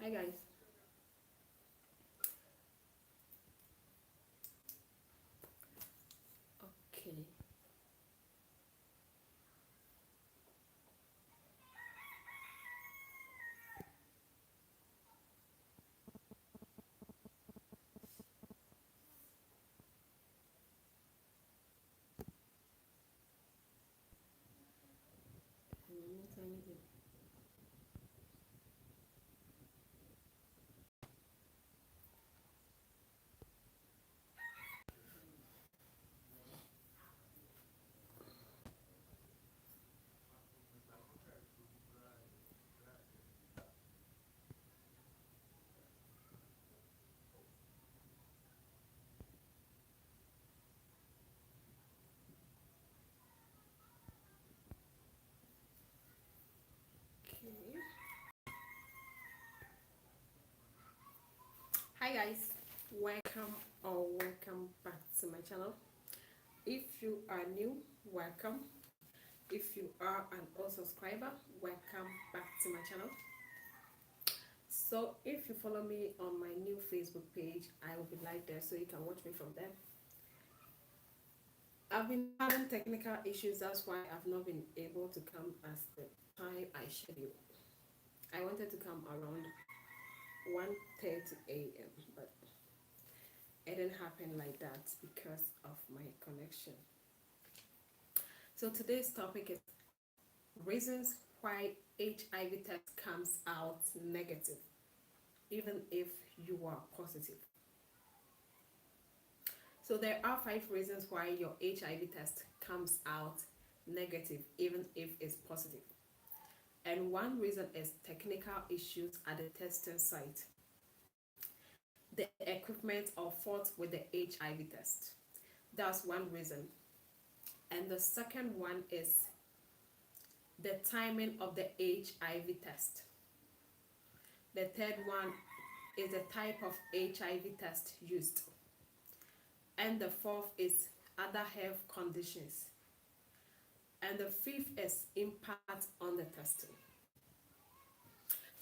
Hi guys. Okay. Okay. Hi guys. Welcome back to my channel. If you are new, welcome. If you are an old subscriber, welcome back to my channel. So if you follow me on my new Facebook page, I will be live there so you can watch me from there. I've been having technical issues, that's why I've not been able to come as the time I scheduled. I wanted to come around 1:30 a.m. but it didn't happen like that because of my connection. So today's topic is reasons why HIV test comes out negative even if you are positive. So there are 5 reasons why your HIV test comes out negative even if it's positive. And one reason is technical issues at the testing site. The equipment or fault with the HIV test. That's one reason. And the second one is the timing of the HIV test. The third one is the type of HIV test used. And the fourth is other health conditions. And the fifth is impact on the testing.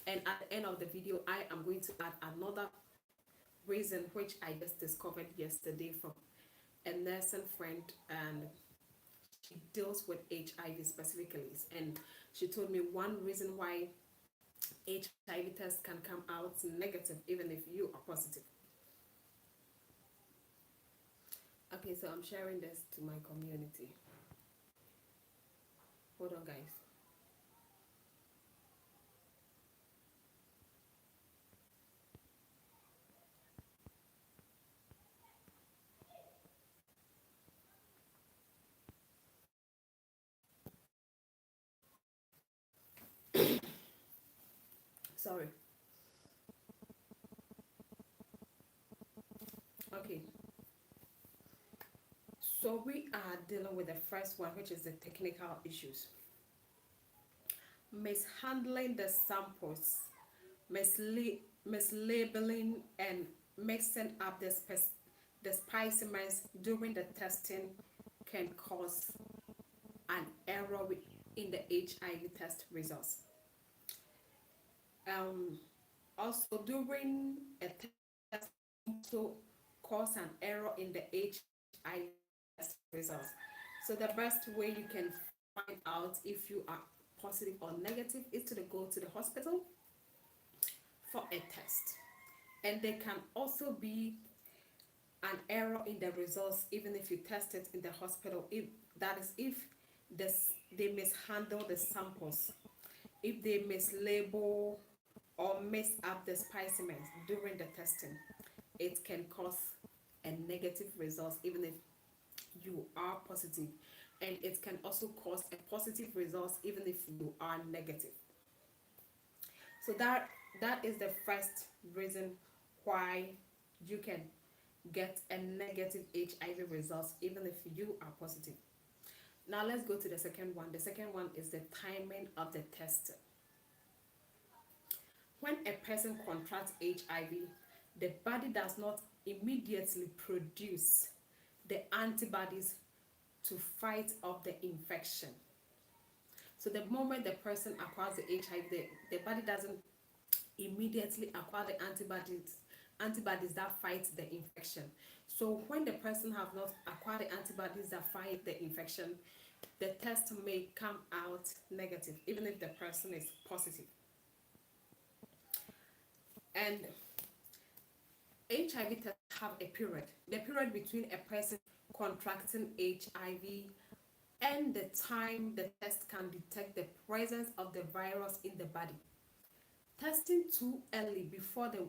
And at the end of the video, I am going to add another reason which I just discovered yesterday from a nursing friend, and she deals with HIV specifically. And she told me one reason why HIV test can come out negative even if you are positive. Okay, so I'm sharing this to my community. Hold on, guys. Sorry. Okay. So we are dealing with the first one, which is the technical issues. Mishandling the samples, mislabeling, and mixing up the specimens during the testing can cause an error in the HIV test results. Um, Also, during a test, to cause an error in the HIV test results. So the best way you can find out if you are positive or negative is to go to the hospital for a test. And there can also be an error in the results even if you test it in the hospital. If that is, if they mishandle the samples, if they mislabel or mix up the specimens during the testing, it can cause a negative result even if you are positive, and it can also cause a positive result even if you are negative. So that is the first reason why you can get a negative HIV results even if you are positive. Now let's go to the second one. The second one is the timing of the test. When a person contracts HIV, the body does not immediately produce the antibodies to fight off the infection. So the moment the person acquires the HIV, the body doesn't immediately acquire the antibodies that fight the infection. So when the person have not acquired the antibodies that fight the infection, the test may come out negative even if the person is positive. And HIV tests have a period. The period between a person contracting HIV and the time the test can detect the presence of the virus in the body. Testing too early before the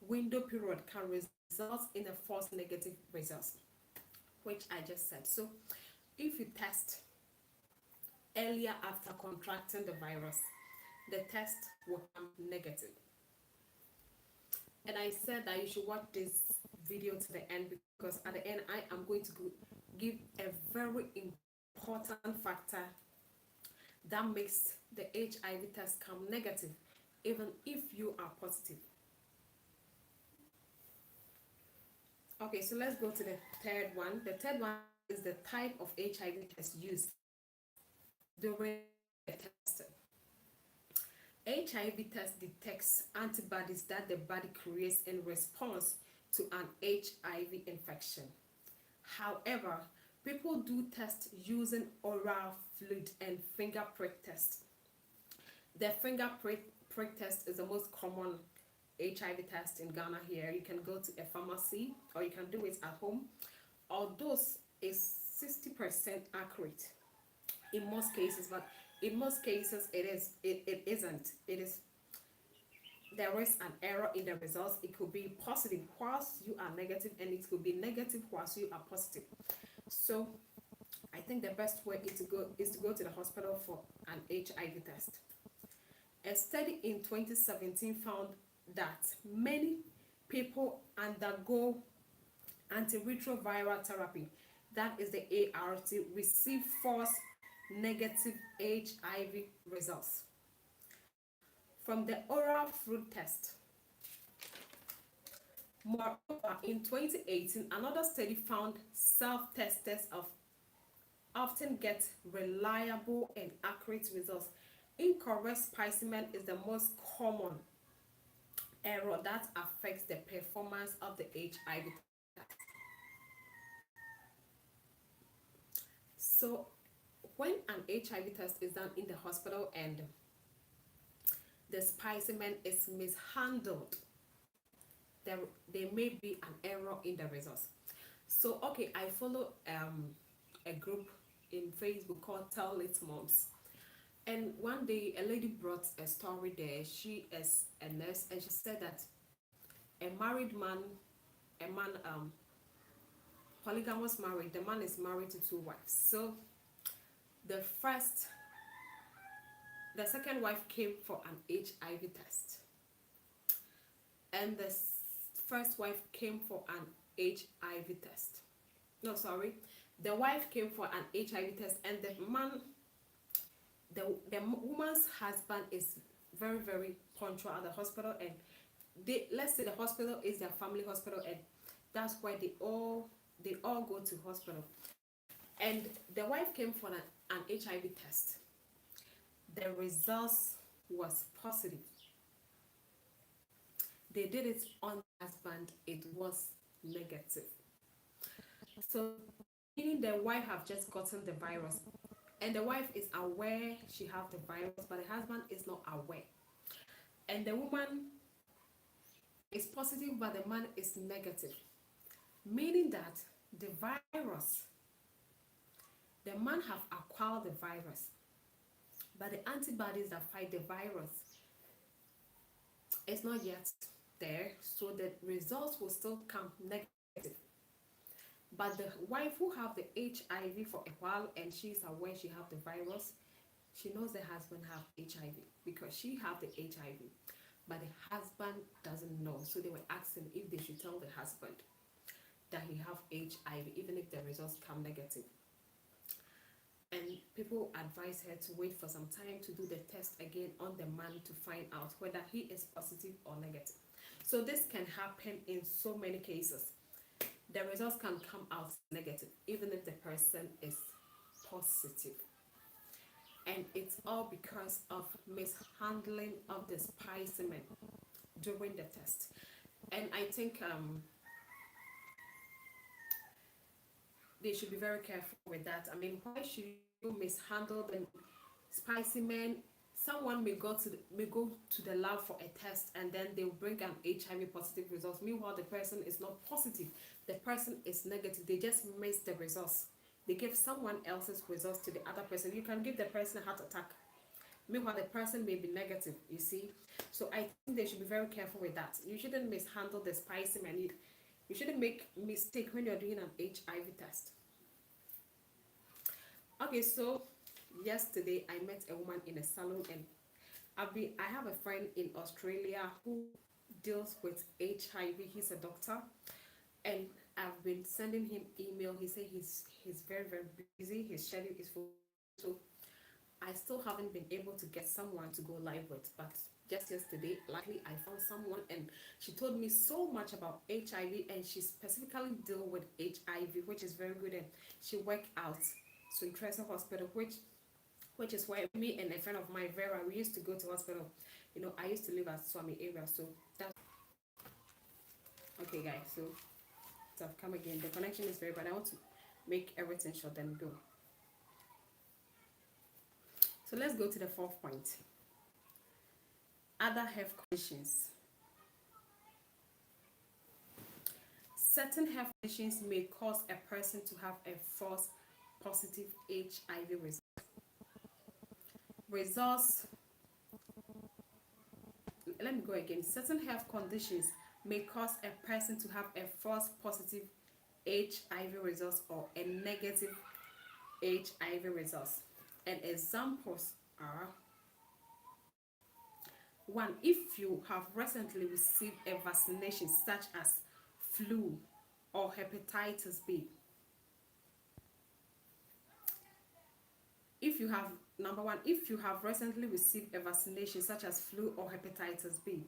window period can result in a false negative result, which I just said. So if you test earlier after contracting the virus, the test will come negative. And I said that you should watch this video to the end, because at the end I am going to give a very important factor that makes the HIV test come negative even if you are positive. Okay, so let's go to the third one. The third one is the type of HIV test used during the test. HIV test detects antibodies that the body creates in response to an HIV infection. However, people do test using oral fluid and finger prick test. The finger prick test is the most common HIV test in Ghana here. You can go to a pharmacy or you can do it at home. Although it's 60% accurate in most cases, but in most cases it isn't. There is an error in the results. It could be positive whilst you are negative, and it could be negative whilst you are positive. So I think the best way is to go to the hospital for an HIV test. A study in 2017 found that many people undergo antiretroviral therapy, that is the ART, receive false negative HIV results from the oral fluid test. Moreover, in 2018, another study found self-testers often get reliable and accurate results. Incorrect specimen is the most common error that affects the performance of the HIV test. So when an HIV test is done in the hospital and the specimen is mishandled, there may be an error in the results. So okay, I follow a group in Facebook called Tell It Moms. And one day a lady brought a story there. She is a nurse, and she said that a polygamous married, the man is married to two wives. So the second wife came for an HIV test, and the first wife came for an HIV test. No, sorry, the wife came for an HIV test, and the woman's husband is very, very punctual at the hospital, and let's say the hospital is their family hospital, and that's why they all go to hospital. And the wife came for an HIV test. The results was positive. They did it on the husband, it was negative. So meaning the wife have just gotten the virus, and the wife is aware she have the virus, but the husband is not aware. And the woman is positive, but the man is negative. Meaning that the virus, the man have acquired the virus, but the antibodies that fight the virus is not yet there, so the results will still come negative. But the wife who have the HIV for a while and she's aware she have the virus, she knows the husband have HIV because she have the HIV, but the husband doesn't know. So they were asking if they should tell the husband that he have HIV even if the results come negative. And people advise her to wait for some time to do the test again on the man to find out whether he is positive or negative. So this can happen in so many cases. The results can come out negative even if the person is positive. And it's all because of mishandling of the specimen. during the test. And I think they should be very careful with that. I mean, why should you mishandle the specimen? Someone may go to the lab for a test and then they'll bring an HIV positive results. Meanwhile, the person is not positive. The person is negative. They just missed the results. They give someone else's results to the other person. You can give the person a heart attack. Meanwhile, the person may be negative, you see. So I think they should be very careful with that. You shouldn't mishandle the specimen. You shouldn't make mistake when you're doing an HIV test. Okay, so yesterday I met a woman in a salon, and I have a friend in Australia who deals with HIV. He's a doctor, and I've been sending him email. He said he's very busy. His schedule is full. So I still haven't been able to get someone to go live with, but just yesterday, luckily, I found someone, and she told me so much about HIV, and she specifically deal with HIV, which is very good, and she worked out so in Tressa Hospital, which is where me and a friend of mine, Vera, we used to go to hospital. You know, I used to live at Swami area, so that's okay, guys. So I've come again. The connection is very bad. I want to make everything short and go. So let's go to the fourth point. Other health conditions. Certain health conditions may cause a person to have a false positive HIV result. Results. Let me go again. Certain health conditions may cause a person to have a false positive HIV results or a negative HIV results. And examples are: one, if you have recently received a vaccination such as flu or hepatitis B. If you have, number one, if you have recently received a vaccination such as flu or hepatitis B.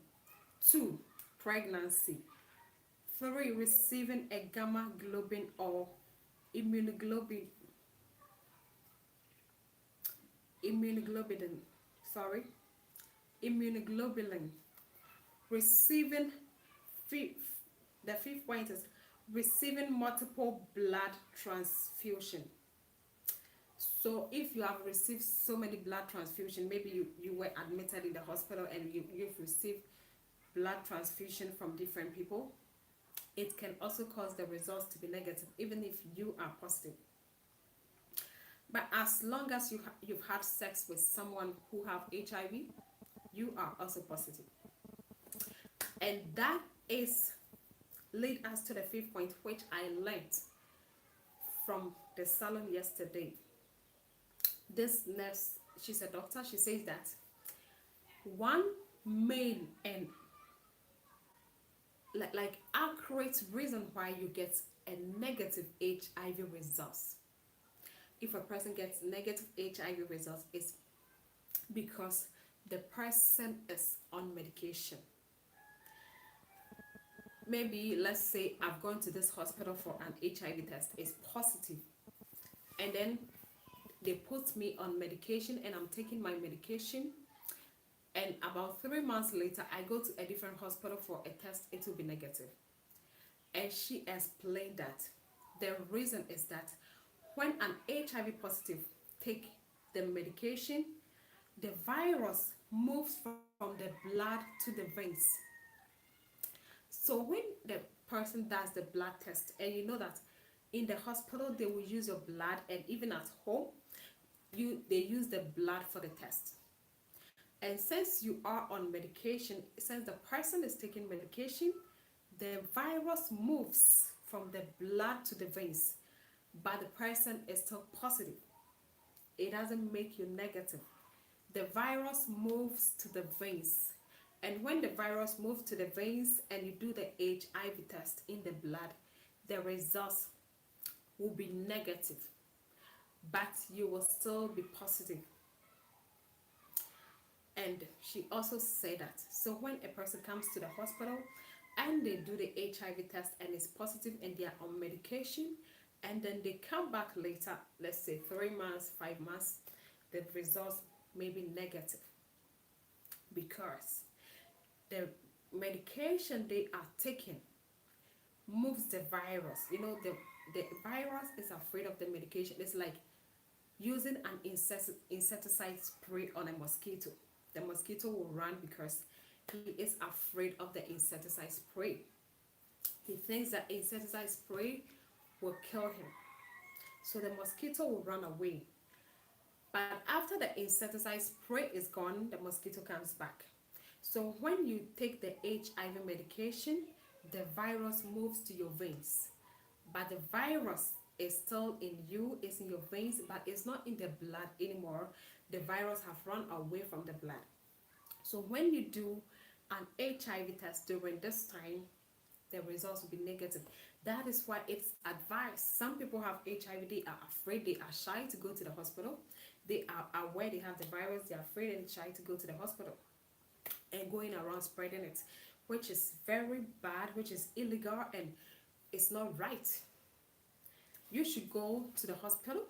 2, pregnancy. 3, receiving a gamma globin or immunoglobulin, immunoglobulin. Receiving, the fifth point is receiving multiple blood transfusion. So if you have received so many blood transfusion, maybe you were admitted in the hospital and you've received blood transfusion from different people, it can also cause the results to be negative, even if you are positive. But as long as you've had sex with someone who have HIV, you are also positive. And that is lead us to the fifth point, which I learned from the salon yesterday. This nurse, she's a doctor, she says that one main and like accurate reason why you get a negative HIV results, if a person gets negative HIV results, is because the person is on medication. Maybe let's say I've gone to this hospital for an HIV test, it's positive, and then they put me on medication and I'm taking my medication, and about 3 months later I go to a different hospital for a test, it will be negative. And she explained that the reason is that when an HIV positive take the medication, the virus moves from the blood to the veins. So when the person does the blood test, and you know that in the hospital they will use your blood, and even at home they use the blood for the test. And since you are on medication, since the person is taking medication, the virus moves from the blood to the veins, but the person is still positive. It doesn't make you negative. The virus moves to the veins, and when the virus moves to the veins and you do the HIV test in the blood, the results will be negative, but you will still be positive. And she also said that so when a person comes to the hospital and they do the HIV test and it's positive and they are on medication, and then they come back later, let's say 3 months, 5 months, the results may be negative because medication they are taking moves the virus. The virus is afraid of the medication. It's like using an insecticide spray on a mosquito. The mosquito will run because he is afraid of the insecticide spray. He thinks that insecticide spray will kill him. So the mosquito will run away. But after the insecticide spray is gone, the mosquito comes back. So when you take the HIV medication, the virus moves to your veins. But the virus is still in you, it's in your veins, but it's not in the blood anymore. The virus have run away from the blood. So when you do an HIV test during this time, the results will be negative. That is why it's advised. Some people have HIV, they are afraid, they are shy to go to the hospital. They are aware they have the virus, they are afraid and shy to go to the hospital and going around spreading it, which is very bad, which is illegal, and it's not right. You should go to the hospital.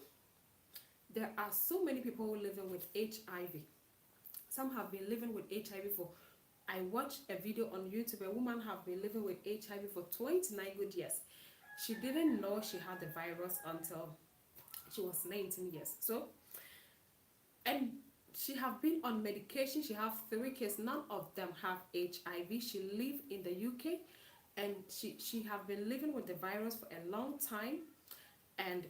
There are so many people living with HIV. Some have been living with HIV for, I watched a video on YouTube. A woman have been living with HIV for 29 good years. She didn't know she had the virus until she was 19 years. So, and she have been on medication. She have 3 kids. None of them have HIV. She live in the UK, and she have been living with the virus for a long time, and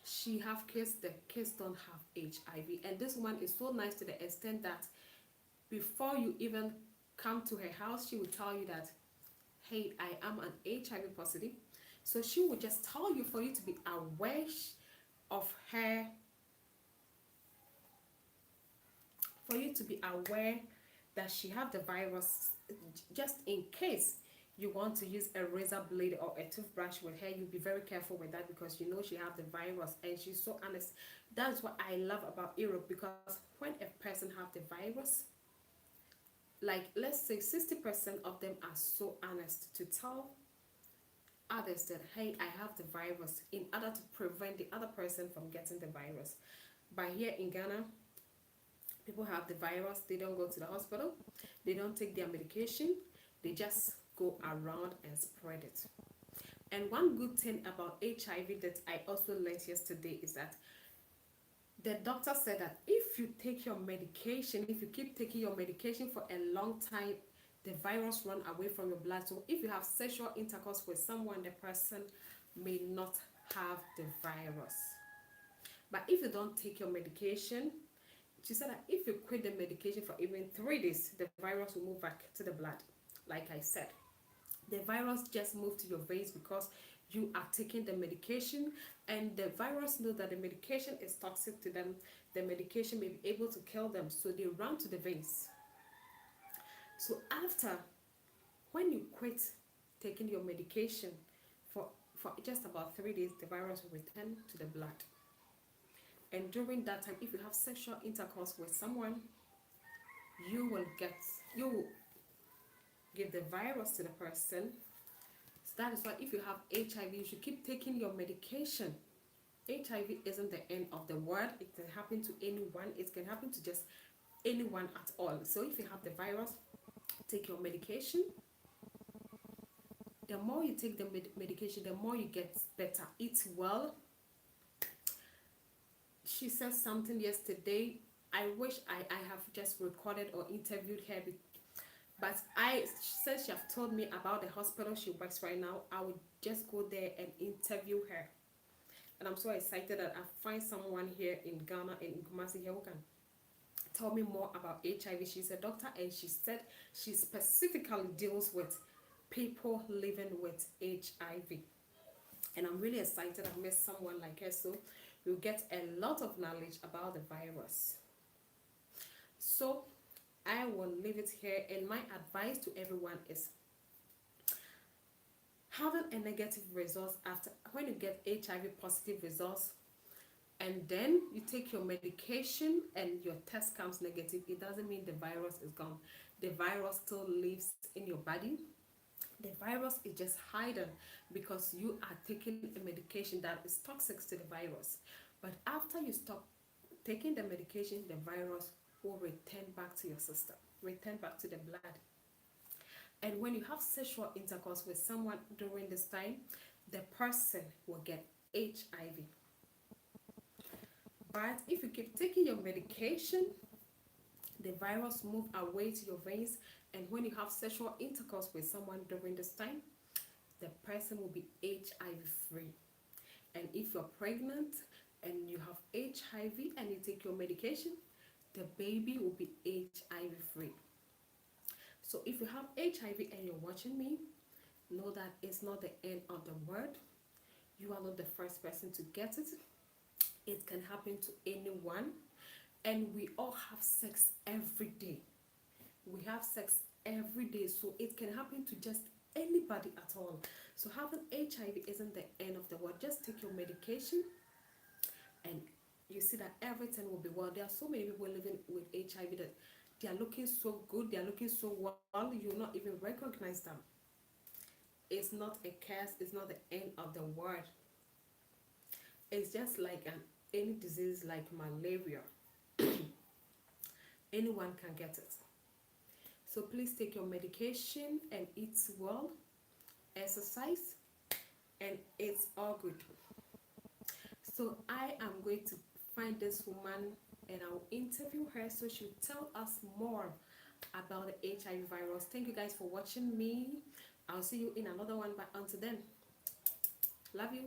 she have kids. The kids don't have HIV, and this woman is so nice to the extent that before you even come to her house, she will tell you that, hey, I am an HIV positive. So she will just tell you for you to be aware of her, for you to be aware that she have the virus, just in case you want to use a razor blade or a toothbrush with her. You be very careful with that because you know she have the virus, and she's so honest. That's what I love about Europe, because when a person have the virus, like let's say 60% of them are so honest to tell others that, hey, I have the virus, in order to prevent the other person from getting the virus. But here in Ghana, people have the virus, they don't go to the hospital, they don't take their medication, they just go around and spread it. And one good thing about HIV that I also learned yesterday is that the doctor said that if you take your medication, if you keep taking your medication for a long time, the virus run away from your blood. So if you have sexual intercourse with someone, the person may not have the virus. But if you don't take your medication, she said that if you quit the medication for even 3 days, the virus will move back to the blood. Like I said, the virus just moved to your veins because you are taking the medication, and the virus know that the medication is toxic to them. The medication may be able to kill them, so they run to the veins. So after, when you quit taking your medication for just about 3 days, the virus will return to the blood. And during that time, if you have sexual intercourse with someone, you will give the virus to the person. So that is why if you have HIV, you should keep taking your medication. HIV isn't the end of the world. It can happen to anyone. It can happen to just anyone at all. So if you have the virus, take your medication. The more you take the medication, the more you get better. Eat well. She said something yesterday. I wish I have just recorded or interviewed her, but she said she have told me about the hospital she works right now. I would just go there and interview her. And I'm so excited that I find someone here in Ghana and in Kumasi here who can tell me more about HIV. She's a doctor, and she said she specifically deals with people living with HIV. And I'm really excited I've met someone like her, so you'll get a lot of knowledge about the virus. So I will leave it here, and my advice to everyone is having a negative result after, when you get HIV positive results, and then you take your medication and your test comes negative, it doesn't mean the virus is gone. The virus still lives in your body. The virus is just hidden because you are taking a medication that is toxic to the virus. But after you stop taking the medication, the virus will return back to your system, return back to the blood. And when you have sexual intercourse with someone during this time, the person will get HIV. But if you keep taking your medication, the virus move away to your veins, and when you have sexual intercourse with someone during this time, the person will be HIV free. And if you're pregnant and you have HIV and you take your medication, the baby will be HIV free. So if you have HIV and you're watching me, know that it's not the end of the world. You are not the first person to get it. It can happen to anyone. And we all have sex every day. We have sex every day, so it can happen to just anybody at all. So having HIV isn't the end of the world. Just take your medication and you see that everything will be well. There are so many people living with HIV that they are looking so good, they are looking so well, you will not even recognize them. It's not a curse, it's not the end of the world. It's just like any disease like malaria. Anyone can get it. So please take your medication and eat well, exercise, and it's all good. So I am going to find this woman and I'll interview her so she'll tell us more about the HIV virus. Thank you guys for watching me. I'll see you in another one, but until then, love you.